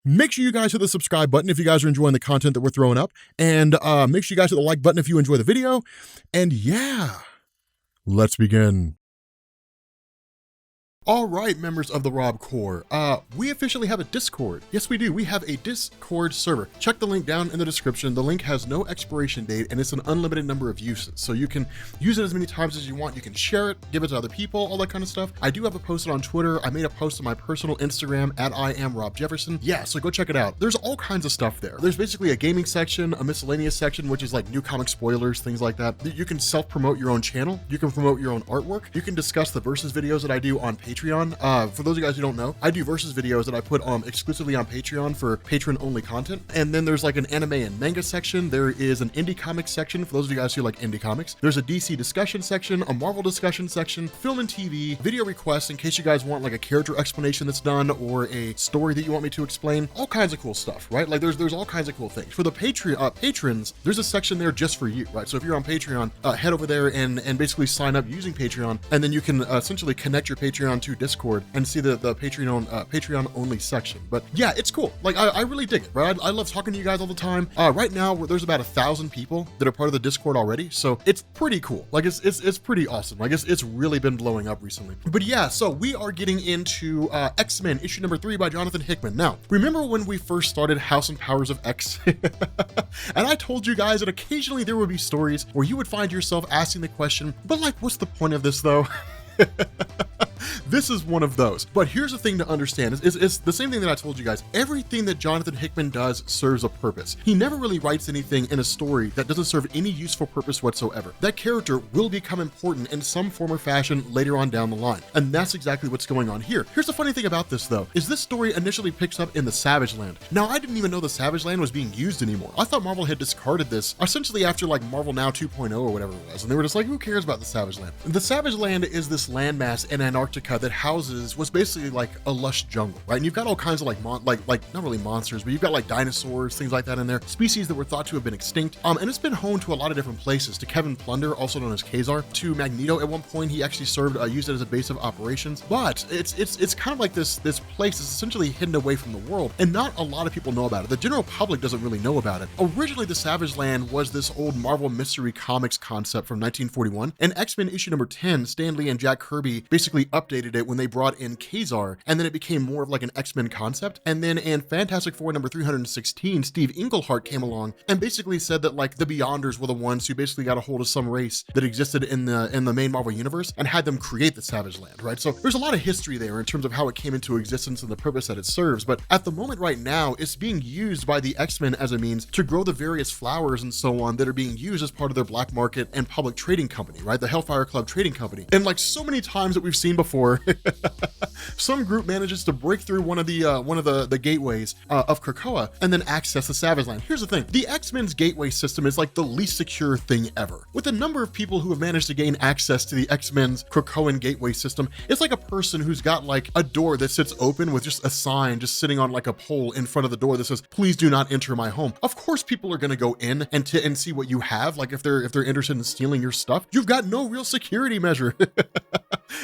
Make sure you guys hit the subscribe button if you guys are enjoying the content that we're throwing up. And make sure you guys hit the like button if you enjoy the video. And yeah, let's begin. All right, members of the Rob Corps, we officially have a Discord. Yes, we do. We have a Discord server. Check the link down in the description. The link has no expiration date and it's an unlimited number of uses. So you can use it as many times as you want. You can share it, give it to other people, all that kind of stuff. I do have it posted on Twitter. I made a post on my personal Instagram at @IamRobJefferson. Yeah, so go check it out. There's all kinds of stuff there. There's basically a gaming section, a miscellaneous section, which is like new comic spoilers, things like that. You can self-promote your own channel. You can promote your own artwork. You can discuss the versus videos that I do on Patreon. For those of you guys who don't know, I do versus videos that I put exclusively on Patreon for patron-only content. And then there's like an anime and manga section. There is an indie comics section for those of you guys who like indie comics. There's a DC discussion section, a Marvel discussion section, film and TV, video requests in case you guys want like a character explanation that's done or a story that you want me to explain. All kinds of cool stuff, right? Like there's all kinds of cool things. For the patrons, there's a section there just for you, right? So if you're on Patreon, head over there and basically sign up using Patreon, and then you can essentially connect your Patreon to Discord and see the Patreon only section. But yeah, it's cool. Like I really dig it, right? I love talking to you guys all the time. Right now there's about 1,000 people that are part of the Discord already, so it's pretty cool. Like it's pretty awesome. Like it's really been blowing up recently. But yeah, so we are getting into X-Men issue number 3 by Jonathan Hickman. Now, remember when we first started House and Powers of X? And I told you guys that occasionally there would be stories where you would find yourself asking the question, but like, what's the point of this though? This is one of those. But here's the thing to understand is the same thing that I told you guys. Everything that Jonathan Hickman does serves a purpose. He never really writes anything in a story that doesn't serve any useful purpose whatsoever. That character will become important in some form or fashion later on down the line. And that's exactly what's going on here. Here's the funny thing about this though, is this story initially picks up in the Savage Land. Now, I didn't even know the Savage Land was being used anymore. I thought Marvel had discarded this essentially after like Marvel Now 2.0 or whatever it was. And they were just like, who cares about the Savage Land? The Savage Land is this landmass in Antarctica that houses what's basically like a lush jungle, right? And you've got all kinds of like not really monsters, but you've got like dinosaurs, things like that in there, species that were thought to have been extinct. And it's been home to a lot of different places, to Kevin Plunder, also known as Kazar, to Magneto. At one point, he actually used it as a base of operations. But it's kind of like this place is essentially hidden away from the world, and not a lot of people know about it. The general public doesn't really know about it. Originally, the Savage Land was this old Marvel Mystery Comics concept from 1941, and X-Men issue number 10, Stan Lee and Jack Kirby basically updated it when they brought in Kazar, and then it became more of like an X-Men concept. And then in Fantastic Four number 316, Steve Englehart came along and basically said that like the Beyonders were the ones who basically got a hold of some race that existed in the main Marvel universe and had them create the Savage Land, right? So there's a lot of history there in terms of how it came into existence and the purpose that it serves. But at the moment right now, it's being used by the X-Men as a means to grow the various flowers and so on that are being used as part of their black market and public trading company, right? The Hellfire Club trading company. And like so many times that we've seen before, some group manages to break through one of the gateways of Krakoa and then access the Savage Land. Here's the thing, the X-Men's gateway system is like the least secure thing ever. With the number of people who have managed to gain access to the X-Men's Krakoan gateway system, it's like a person who's got like a door that sits open with just a sign just sitting on like a pole in front of the door that says, please do not enter my home. Of course people are going to go in and see what you have. Like if they're interested in stealing your stuff, you've got no real security measure.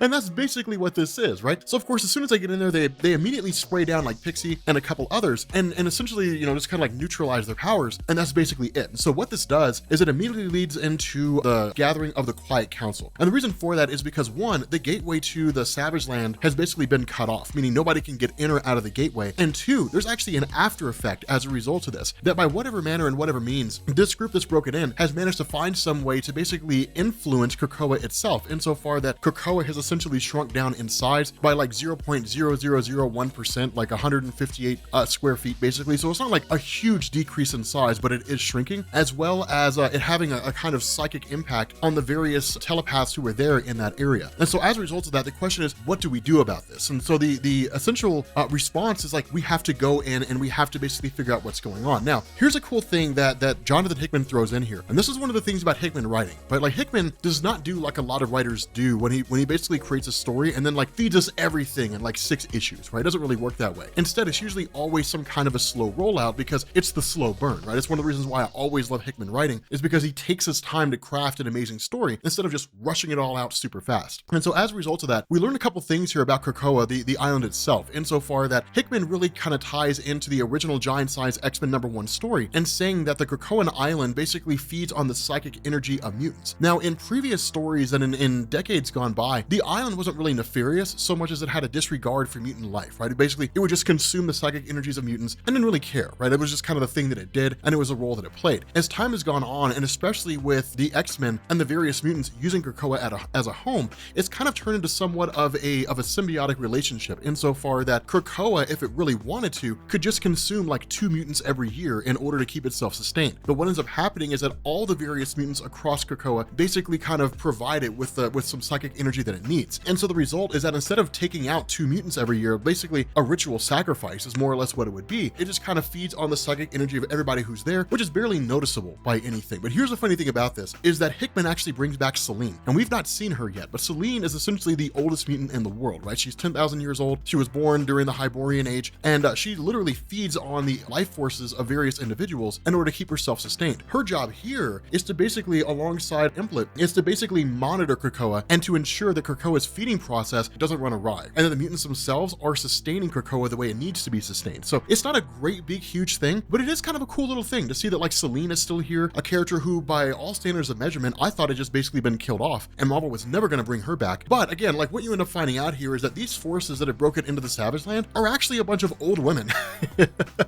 And that's basically what this is, right? So of course, as soon as they get in there, they immediately spray down like Pixie and a couple others and essentially, just kind of like neutralize their powers. And that's basically it. And so what this does is it immediately leads into the gathering of the Quiet Council. And the reason for that is because one, the gateway to the Savage Land has basically been cut off, meaning nobody can get in or out of the gateway. And two, there's actually an after effect as a result of this, that by whatever manner and whatever means, this group that's broken in has managed to find some way to basically influence Krakoa itself, insofar that Krakoa has essentially shrunk down in size by like 0.0001%, like 158 square feet basically. So it's not like a huge decrease in size, but it is shrinking, as well as it having a kind of psychic impact on the various telepaths who were there in that area. And so as a result of that, the question is, what do we do about this? And so the essential response is like, we have to go in and we have to basically figure out what's going on. Now, here's a cool thing that Jonathan Hickman throws in here. And this is one of the things about Hickman writing, but like Hickman does not do like a lot of writers do when he basically basically creates a story and then like feeds us everything in like 6 issues, right? It doesn't really work that way. Instead, it's usually always some kind of a slow rollout because it's the slow burn, right? It's one of the reasons why I always love Hickman writing, is because he takes his time to craft an amazing story instead of just rushing it all out super fast. And so as a result of that, we learned a couple things here about Krakoa, the island itself, insofar that Hickman really kind of ties into the original Giant Size X-Men #1 story and saying that the Krakoan island basically feeds on the psychic energy of mutants. Now, in previous stories and in decades gone by, the island wasn't really nefarious so much as it had a disregard for mutant life, right? It would just consume the psychic energies of mutants and didn't really care, right? It was just kind of the thing that it did, and it was a role that it played. As time has gone on, and especially with the X-Men and the various mutants using Krakoa as a home, it's kind of turned into somewhat of a symbiotic relationship, insofar that Krakoa, if it really wanted to, could just consume like 2 mutants every year in order to keep itself sustained. But what ends up happening is that all the various mutants across Krakoa basically kind of provide it with some psychic energy that it needs. And so the result is that instead of taking out 2 mutants every year, basically a ritual sacrifice is more or less what it would be. It just kind of feeds on the psychic energy of everybody who's there, which is barely noticeable by anything. But here's the funny thing about this, is that Hickman actually brings back Selene, and we've not seen her yet, but Selene is essentially the oldest mutant in the world, right? She's 10,000 years old. She was born during the Hyborian age, and she literally feeds on the life forces of various individuals in order to keep herself sustained. Her job here is to basically, alongside Implet, is to basically monitor Krakoa and to ensure that Krakoa's feeding process doesn't run awry, and that the mutants themselves are sustaining Krakoa the way it needs to be sustained. So it's not a great, big, huge thing, but it is kind of a cool little thing to see that like Selene is still here, a character who, by all standards of measurement, I thought had just basically been killed off, and Marvel was never going to bring her back. But again, like what you end up finding out here is that these forces that have broken into the Savage Land are actually a bunch of old women.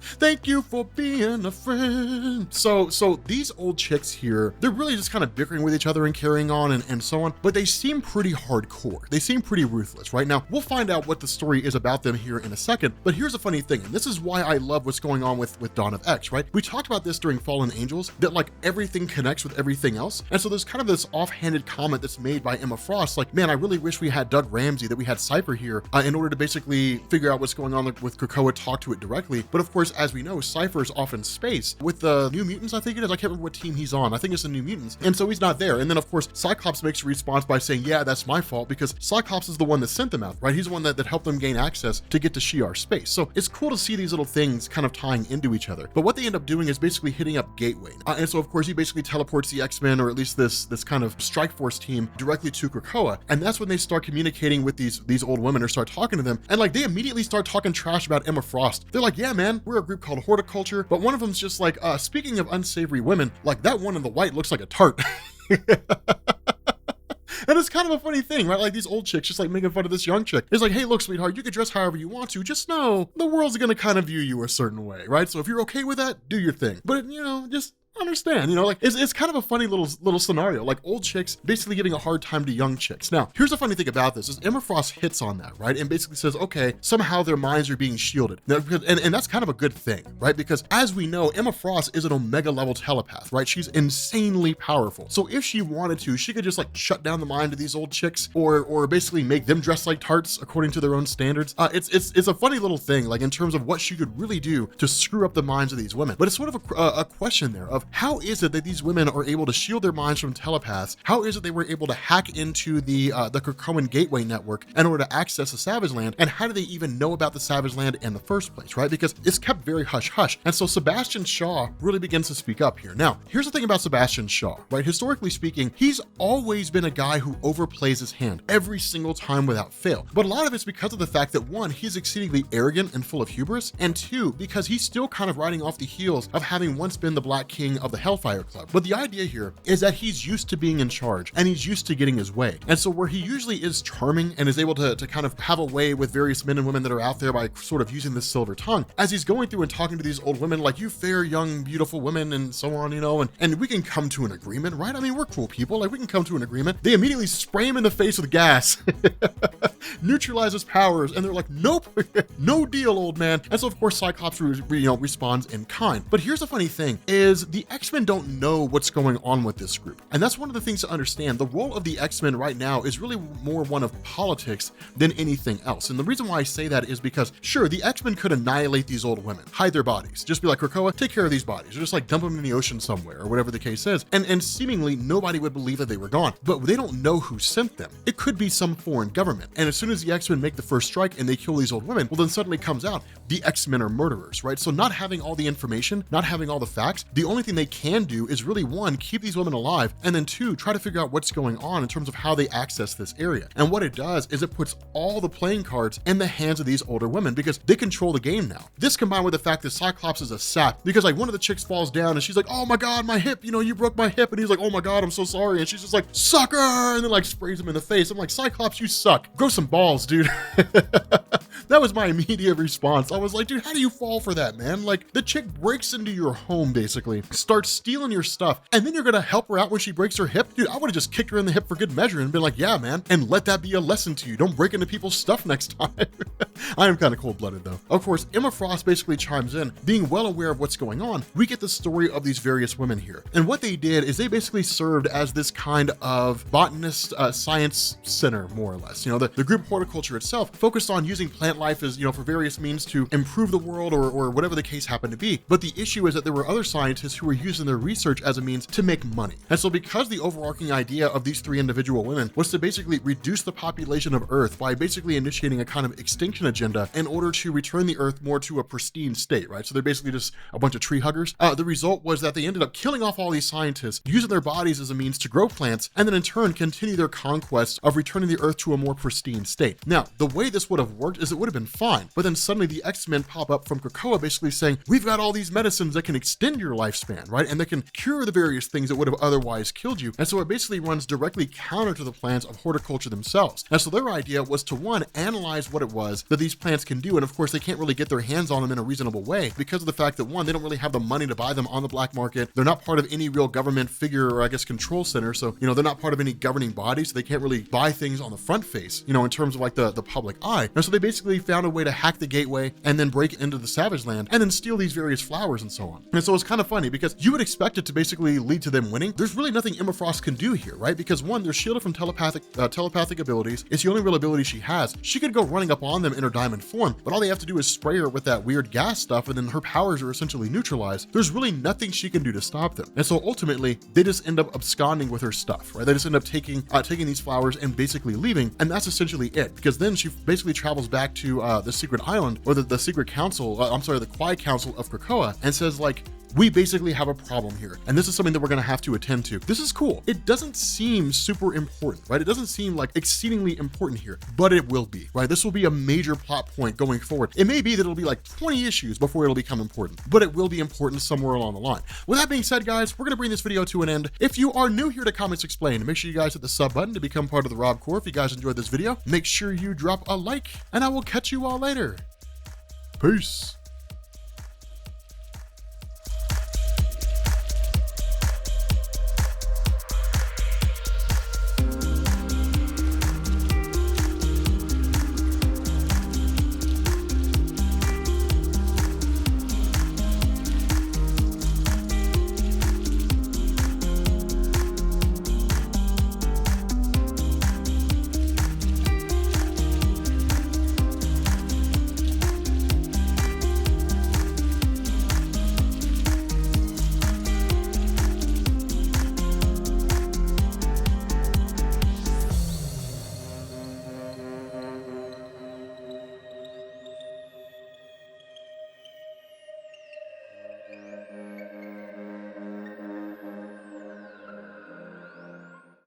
Thank you for being a friend. So these old chicks here, they're really just kind of bickering with each other and carrying on and so on, but they seem pretty hardcore. They seem pretty ruthless, right? Now, we'll find out what the story is about them here in a second, but here's a funny thing, and this is why I love what's going on with Dawn of X, right? We talked about this during Fallen Angels, that like everything connects with everything else, and so there's kind of this offhanded comment that's made by Emma Frost, like, man, I really wish we had Doug Ramsey, that we had Cypher here in order to basically figure out what's going on with Krakoa, talk to it directly. But of course, as we know, Cypher's off in space with the New Mutants, I think it is. I can't remember what team he's on. I think it's the New Mutants. And so he's not there. And then of course, Cyclops makes a response by saying, yeah, that's my fault, because Cyclops is the one that sent them out, right? He's the one that helped them gain access to get to Shi'ar space. So it's cool to see these little things kind of tying into each other. But what they end up doing is basically hitting up Gateway. And so of course, he basically teleports the X-Men, or at least this kind of Strike Force team, directly to Krakoa. And that's when they start communicating with these old women, or start talking to them. And like, they immediately start talking trash about Emma Frost. They're like, yeah, man, we're a group called Hordeculture, but one of them's just like, speaking of unsavory women, like that one in the white looks like a tart. And it's kind of a funny thing, right? Like these old chicks just like making fun of this young chick. It's like, hey, look, sweetheart, you can dress however you want to. Just know the world's going to kind of view you a certain way, right? So if you're okay with that, do your thing. But, just understand, like it's kind of a funny little scenario, like old chicks basically giving a hard time to young chicks. Now, here's the funny thing about this is Emma Frost hits on that, right? And basically says, okay, somehow their minds are being shielded. Now, and that's kind of a good thing, right? Because as we know, Emma Frost is an Omega level telepath, right? She's insanely powerful. So if she wanted to, she could just like shut down the mind of these old chicks, or basically make them dress like tarts according to their own standards. It's a funny little thing, like in terms of what she could really do to screw up the minds of these women. But it's sort of a question there of how is it that these women are able to shield their minds from telepaths? How is it they were able to hack into the Krakoan Gateway network in order to access the Savage Land? And how do they even know about the Savage Land in the first place, right? Because it's kept very hush-hush. And so Sebastian Shaw really begins to speak up here. Now, here's the thing about Sebastian Shaw, right? Historically speaking, he's always been a guy who overplays his hand every single time without fail. But a lot of it's because of the fact that one, he's exceedingly arrogant and full of hubris, and two, because he's still kind of riding off the heels of having once been the Black King of the Hellfire Club. But the idea here is that he's used to being in charge, and he's used to getting his way. And so where he usually is charming and is able to kind of have a way with various men and women that are out there by sort of using this silver tongue, as he's going through and talking to these old women like, you fair, young, beautiful women, and so on, and we can come to an agreement, right? I mean, we're cool people, like we can come to an agreement. They immediately spray him in the face with gas, neutralize his powers, and they're like, nope, no deal, old man. And so of course Cyclops responds in kind. But here's the funny thing is the the X-Men don't know what's going on with this group. And that's one of the things to understand. The role of the X-Men right now is really more one of politics than anything else. And the reason why I say that is because, sure, the X-Men could annihilate these old women, hide their bodies, just be like, Krakoa, take care of these bodies, or just like dump them in the ocean somewhere, or whatever the case is. And seemingly nobody would believe that they were gone, but they don't know who sent them. It could be some foreign government. And as soon as the X-Men make the first strike and they kill these old women, well, then suddenly comes out the X-Men are murderers, right? So not having all the information, not having all the facts, the only thing they can do is really, one, keep these women alive, and then two, try to figure out what's going on in terms of how they access this area. And what it does is it puts all the playing cards in the hands of these older women because they control the game now. This combined with the fact that Cyclops is a sap, because like one of the chicks falls down and she's like, oh my God, my hip, you broke my hip. And he's like, oh my God, I'm so sorry. And she's just like, sucker, and then like sprays him in the face. I'm like, Cyclops, you suck. Grow some balls, dude. That was my immediate response. I was like, dude, how do you fall for that, man? Like, the chick breaks into your home, basically, starts stealing your stuff, and then you're gonna help her out when she breaks her hip? Dude, I would've just kicked her in the hip for good measure and been like, yeah, man, and let that be a lesson to you. Don't break into people's stuff next time. I am kind of cold-blooded, though. Of course, Emma Frost basically chimes in, being well aware of what's going on. We get the story of these various women here. And what they did is they basically served as this kind of botanist science center, more or less. The group Hordeculture itself focused on using plant life as, for various means to improve the world or whatever the case happened to be. But the issue is that there were other scientists who were using their research as a means to make money. And so because the overarching idea of these three individual women was to basically reduce the population of Earth by basically initiating a kind of extinction agenda in order to return the Earth more to a pristine state, right? So they're basically just a bunch of tree huggers. The result was that they ended up killing off all these scientists, using their bodies as a means to grow plants, and then in turn continue their conquest of returning the Earth to a more pristine state. Now, the way this would have worked is it would have been fine, but then suddenly the X-Men pop up from Krakoa basically saying, we've got all these medicines that can extend your lifespan, right? And that can cure the various things that would have otherwise killed you. And so it basically runs directly counter to the plans of Hordeculture themselves. And so their idea was to, one, analyze what it was that these plants can do. And of course, they can't really get their hands on them in a reasonable way because of the fact that, one, they don't really have the money to buy them on the black market. They're not part of any real government figure or I guess control center. So, they're not part of any governing body. So they can't really buy things on the front face, in terms of like the public eye. And so they basically found a way to hack the gateway and then break into the Savage Land and then steal these various flowers and so on. And so it's kind of funny because you would expect it to basically lead to them winning. There's really nothing Emma Frost can do here, right? Because one, they're shielded from telepathic abilities. It's the only real ability she has. She could go running up on them in her diamond form, but all they have to do is spray her with that weird gas stuff and then her powers are essentially neutralized. There's really nothing she can do to stop them. And so ultimately, they just end up absconding with her stuff, right? They just end up taking these flowers and basically leaving, and that's essentially it. Because then she basically travels back to the secret island, or the secret council, the Quiet Council of Krakoa, and says like, we basically have a problem here, and this is something that we're going to have to attend to. This is cool. It doesn't seem super important, right? It doesn't seem like exceedingly important here, but it will be, right? This will be a major plot point going forward. It may be that it'll be like 20 issues before it'll become important, but it will be important somewhere along the line. With that being said, guys, we're going to bring this video to an end. If you are new here to Comics Explained, make sure you guys hit the sub button to become part of the Rob Corps. If you guys enjoyed this video, make sure you drop a like, and I will catch you all later. Peace.